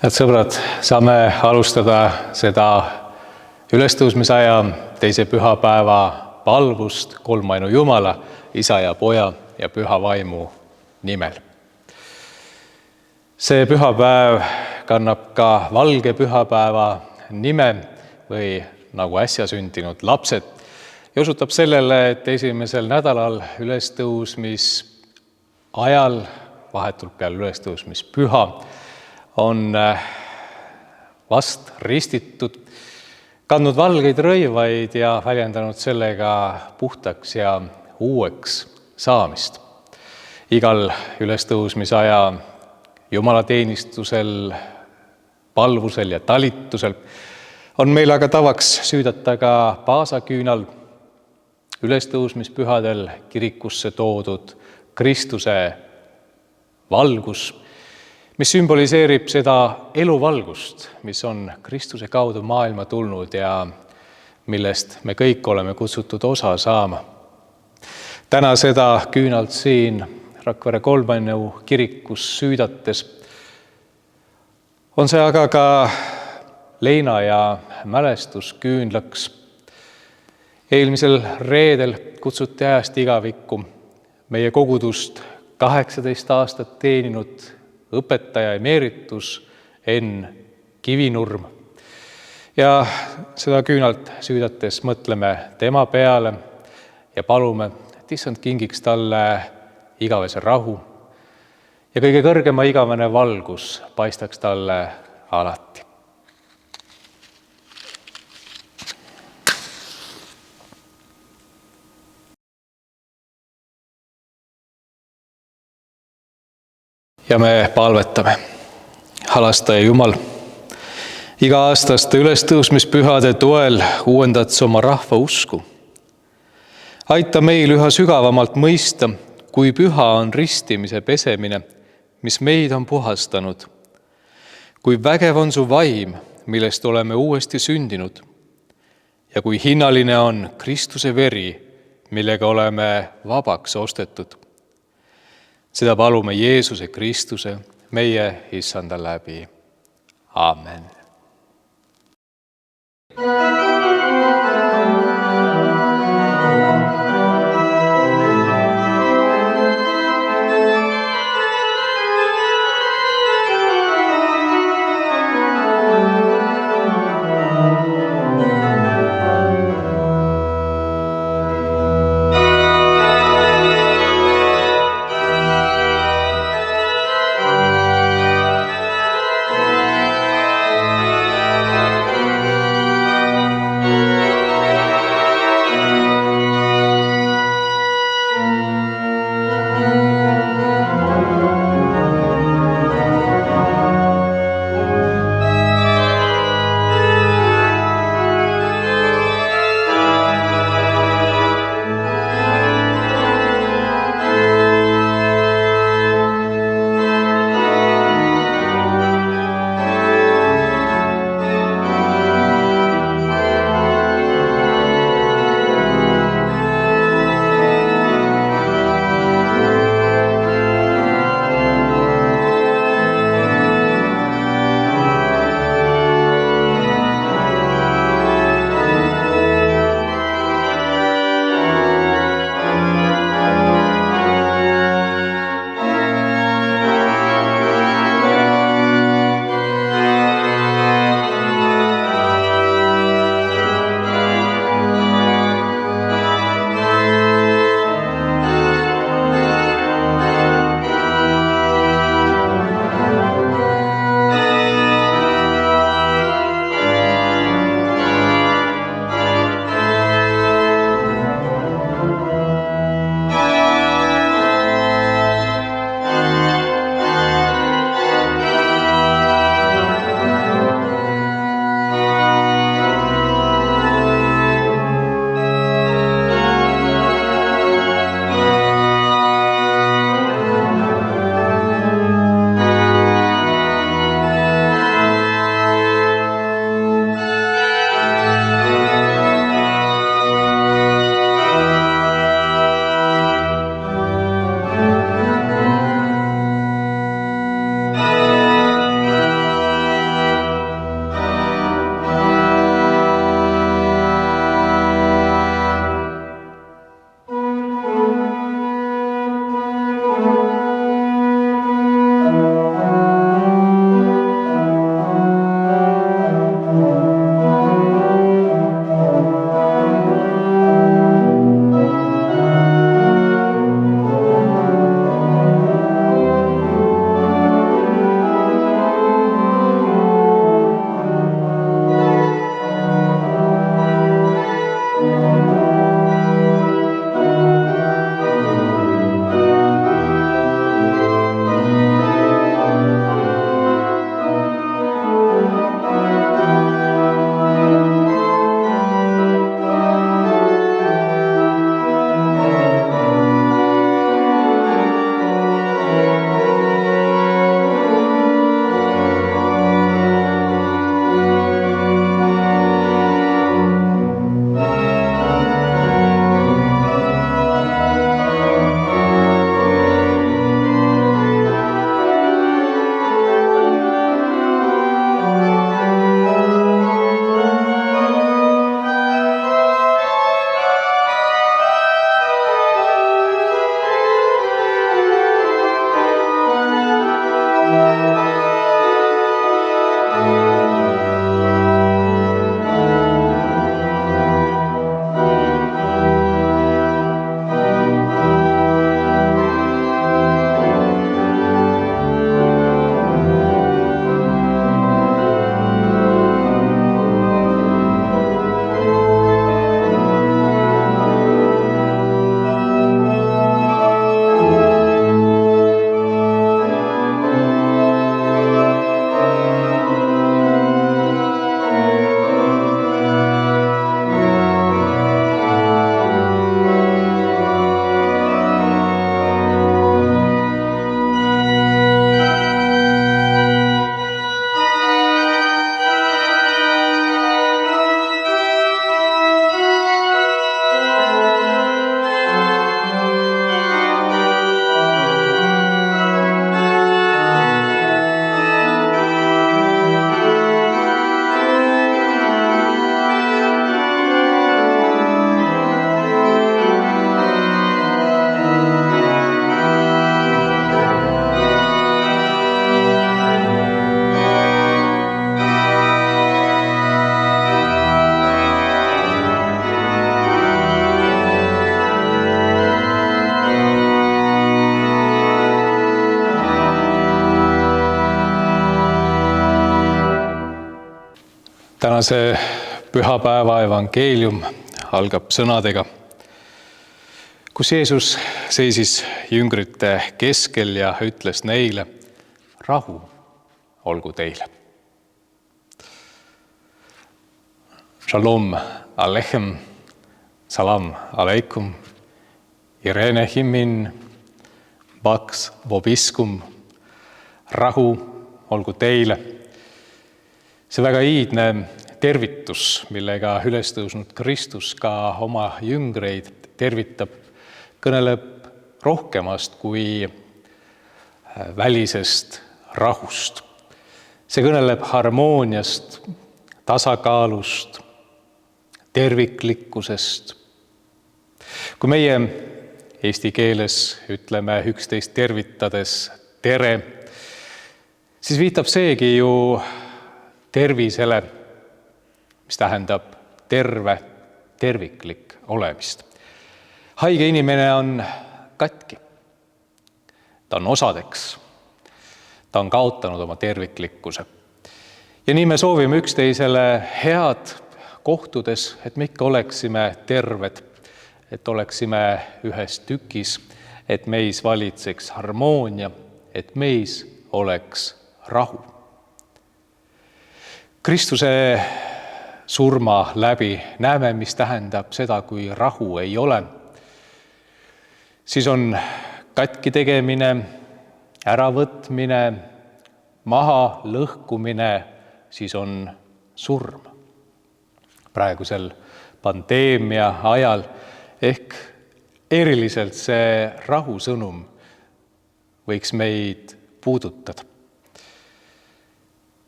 Head sõbrad, saame alustada seda ülestõusmisaja teise pühapäeva palvust kolmainu Jumala, Isa ja Poja ja Püha Vaimu nimel. See pühapäev kannab ka valge pühapäeva nime või nagu äsja sündinud lapsed ja osutab sellele, et esimesel nädalal ülestõusmis ajal, vahetult peale ülestõusmispüha, on vast ristitud, kandnud valgeid rõivaid ja väljendanud sellega puhtaks ja uueks saamist. Igal ülestõusmisaja jumalateenistusel, palvusel ja talitusel on meil aga tavaks süüdata ka paasaküünal, ülestõusmispühadel kirikusse toodud Kristuse valgus, mis sümboliseerib seda eluvalgust, mis on Kristuse kaudu maailma tulnud ja millest me kõik oleme kutsutud osa saama. Täna seda küünalt siin Rakvere kolmainu kirikus süüdates on see aga ka leina ja mälestusküünlaks. Eelmisel reedel kutsuti ajast igavikku meie kogudust 18 aastat teeninud õpetaja emeritus Enn Kivinurm. Ja seda küünalt süüdates mõtleme tema peale ja palume, et Issand kingiks talle igavese rahu ja kõige kõrgema igavene valgus paistaks talle alati. Ja me palvetame. Halastaja Jumal, iga-aastaste ülestõusmispühade toel uuendad sa oma rahva usku. Aita meil üha sügavamalt mõista, kui püha on ristimise pesemine, mis meid on puhastanud. Kui vägev on su vaim, millest oleme uuesti sündinud. Ja kui hinnaline on Kristuse veri, millega oleme vabaks ostetud. Seda palume Jeesuse Kristuse, meie Issanda läbi. Amen. Tänase pühapäeva evangeelium algab sõnadega, kus Jeesus seisis jüngrite keskel ja ütles neile: rahu olgu teile. Shalom alechem, salam aleikum, Irene himmin, Pax vobiscum, rahu olgu teile. See väga iidne tervitus, millega üles tõusnud Kristus ka oma jüngreid tervitab, kõneleb rohkemast kui välisest rahust. See kõneleb harmooniast, tasakaalust, terviklikkusest. Kui meie eesti keeles ütleme üksteist tervitades tere, siis viitab seegi ju tervisele, mis tähendab terve, terviklik olemist. Haige inimene on katki. Ta on osadeks. Ta on kaotanud oma terviklikkuse. Ja nii me soovime üksteisele head kohtudes, et me ikka oleksime terved, et oleksime ühes tükis, et meis valitseks harmoonia, et meis oleks rahu. Kristuse surma läbi näeme, mis tähendab seda, kui rahu ei ole. Siis on katki tegemine, äravõtmine, maha lõhkumine, siis on surm. Praegusel pandeemia ajal ehk eriliselt see rahusõnum võiks meid puudutada.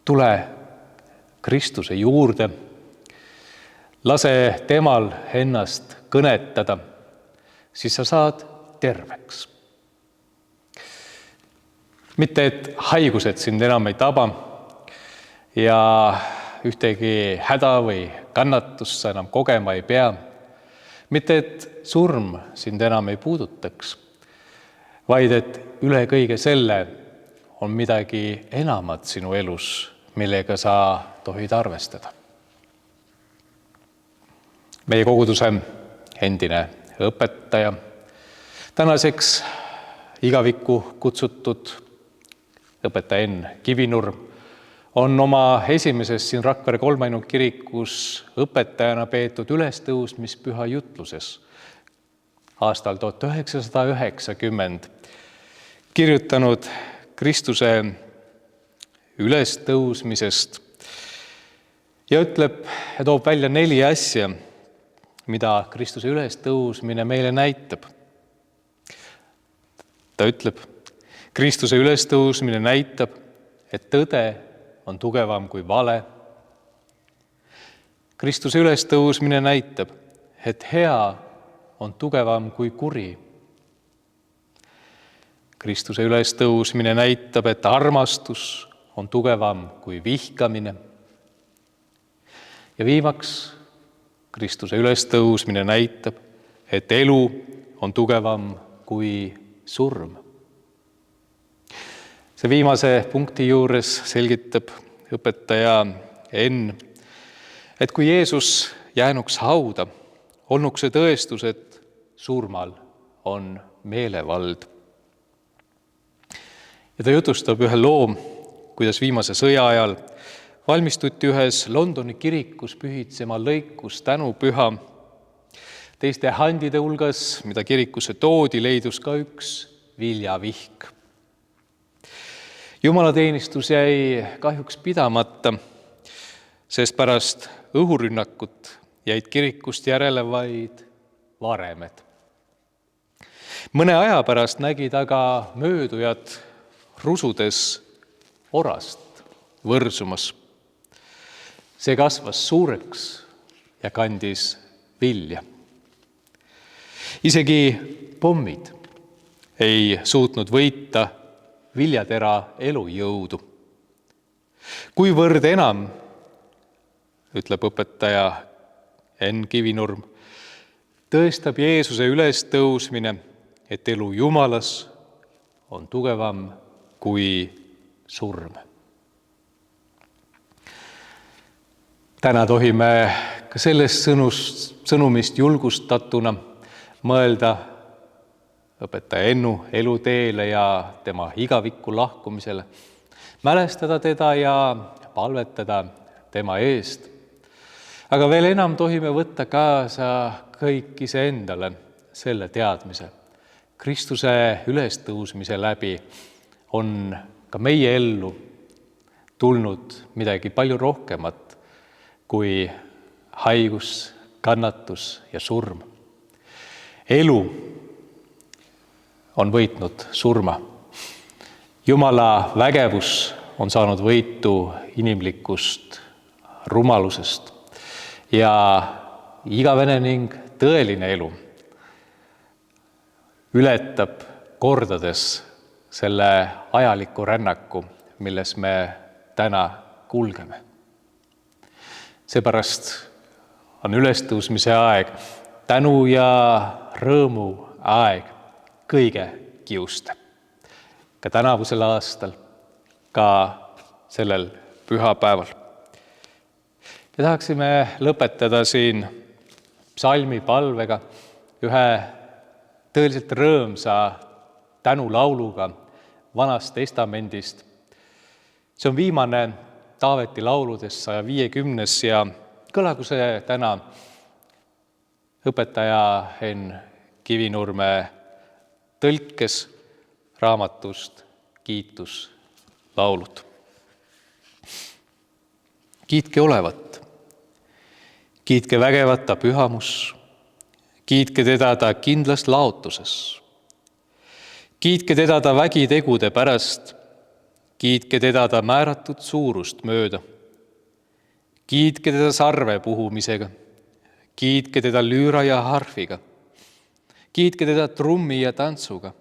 Tule Kristuse juurde, lase temal ennast kõnetada, siis sa saad terveks. Mitte, et haigused sind enam ei taba ja ühtegi häda või kannatust sa enam kogema ei pea. Mitte, et surm sind enam ei puudutaks, vaid et üle kõige selle on midagi enamat sinu elus, millega sa tohid arvestada. Meie koguduse endine õpetaja, tänaseks igavikku kutsutud õpetaja Enn Kivinurm, on oma esimeses siin Rakvere Kolmainu kirikus õpetajana peetud ülestõusmispüha jutluses aastal 1990 kirjutanud Kristuse ülestõusmisest ja ütleb ja toob välja 4 asja, mida Kristuse ülestõusmine meile näitab. Ta ütleb, Kristuse ülestõusmine näitab, et tõde on tugevam kui vale. Kristuse ülestõusmine näitab, et hea on tugevam kui kuri. Kristuse ülestõusmine näitab, et armastus on tugevam kui vihkamine. Ja viimaks, Kristuse ülestõusmine näitab, et elu on tugevam kui surm. See viimase punkti juures selgitab õpetaja Enn, et kui Jeesus jäänuks hauda, olnuks see tõestus, et surmal on meelevald. Ja ta jutustab ühe loo, kuidas viimase sõja ajal valmistuti ühes Londoni kirikus pühitsema lõikus tänupüha. Teiste handide hulgas, mida kirikusse toodi, leidus ka üks viljavihk. Jumalateenistus jäi kahjuks pidamata, sest pärast õhurünnakut jäid kirikust järele vaid varemed. Mõne aja pärast nägid aga möödujad rusudes orast võrsumas. See kasvas suureks ja kandis vilja. Isegi pommid ei suutnud võita viljatera elujõudu. Kuivõrd enam, ütleb õpetaja Enn Kivinurm, tõestab Jeesuse ülestõusmine, et elu Jumalas on tugevam kui surm. Täna tohime ka sellest sõnumist julgustatuna mõelda õpetaja Ennu eluteele ja tema igavikku lahkumisele, mälestada teda ja palvetada tema eest. Aga veel enam tohime võtta kaasa kõik iseendale selle teadmise. Kristuse ülestõusmise läbi on ka meie ellu tulnud midagi palju rohkemat kui haigus, kannatus ja surm. Elu on võitnud surma. Jumala vägevus on saanud võitu inimlikust rumalusest ja igavene ning tõeline elu ületab kordades selle ajaliku rännaku, milles me täna kulgeme. Seepärast on ülestõusmise aeg, tänu ja rõõmu aeg kõige kiuste. Ka tänavusel aastal, ka sellel pühapäeval. Ja tahaksime lõpetada siin psalmipalvega, ühe tõeliselt rõõmsa tänulauluga Vanast Testamendist. See on viimane Taaveti lauludest 150 ja kõlagu see täna õpetaja Henn Kivinurme tõlkes raamatust Kiituslaulud. Kiitke olevat, kiitke vägevat ta pühamus, kiitke teda ta kindlas laotuses, kiitke teda ta vägitegude pärast, kiitke teda ta määratud suurust mööda, kiitke teda sarve puhumisega, kiitke teda lüüra ja harfiga, kiitke teda trummi ja tantsuga,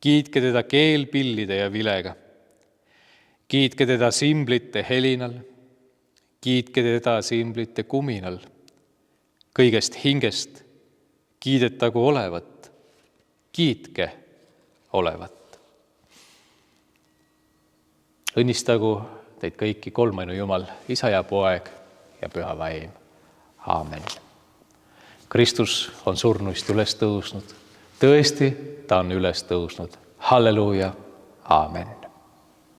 kiitke teda keelpillide ja vilega, kiitke teda simblite helinal, kiitke teda simblite kuminal, kõigest hingest kiidetagu olevat, kiitke olevat. Õnnistagu teid kõiki kolmainu Jumal, Isa ja Poeg ja Püha Vaim. Aamen. Kristus on surnuist üles tõusnud. Tõesti, ta on üles tõusnud. Halleluuja. Aamen.